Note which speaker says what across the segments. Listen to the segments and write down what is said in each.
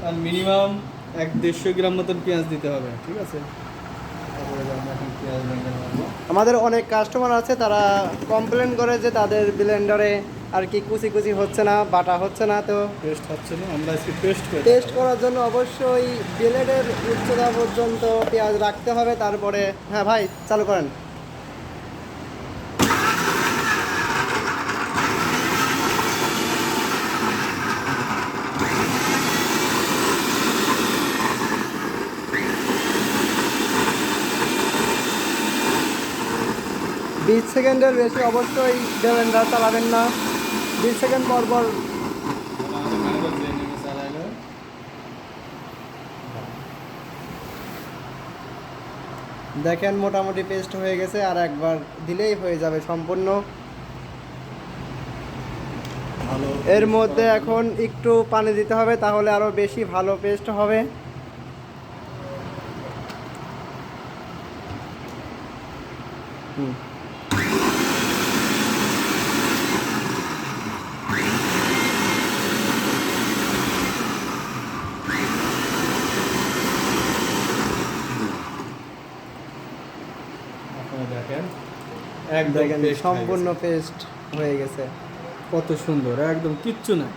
Speaker 1: আর minimum 1-150 গ্রাম মতন পেঁয়াজ দিতে হবে, ঠিক আছে? তারপরে আমরা এখন পেঁয়াজ ভেঙে নেবো।
Speaker 2: আমাদের অনেক কাস্টমার আছে, তারা কমপ্লেন করে যে তাদের ব্লেন্ডারে আর কি কুচি কুচি হচ্ছে না, বাটা হচ্ছে না। তো
Speaker 1: পেস্ট হচ্ছে না, আমরা আজকে পেস্ট করে
Speaker 2: টেস্ট
Speaker 1: দেখাবো।
Speaker 2: করার জন্য অবশ্যই ব্লেডের উচ্চতা পর্যন্ত পেঁয়াজ রাখতে হবে। তারপরে হ্যাঁ ভাই, চালু করেন। বিশ সেকেন্ডের বেশি অবশ্যই ব্লেন্ডার চালাবেন না। 20 সেকেন্ড পর পর
Speaker 1: আমাদের ম্যানুয়াল ব্লেন্ডিং চালাইলে
Speaker 2: দেখেন মোটামুটি পেস্ট হয়ে গেছে, আর একবার দিলেই হয়ে যাবে সম্পূর্ণ।
Speaker 1: ভালো।
Speaker 2: এর মধ্যে এখন একটু পানি দিতে হবে, তাহলে আরও বেশি ভালো পেস্ট হবে। হুম।
Speaker 1: আপনারা দেখেন
Speaker 2: দেখেন
Speaker 1: পেস্ট হয়ে
Speaker 2: সম্পূর্ণ
Speaker 1: গেছে।
Speaker 2: পেস্ট হয়ে গেছে।
Speaker 1: কত সুন্দর, একদম কিচ্ছু নাই।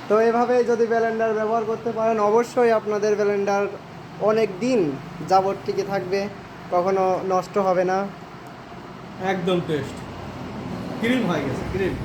Speaker 2: তো এভাবে যদি ব্লেন্ডার ব্যবহার করতে পারেন, অবশ্যই আপনাদের ব্লেন্ডার অনেক দিন যাবত টিকে থাকবে, কখনো নষ্ট হবে না।
Speaker 1: একদম পেস্ট ক্রিম হয়ে গেছে, ক্রিম।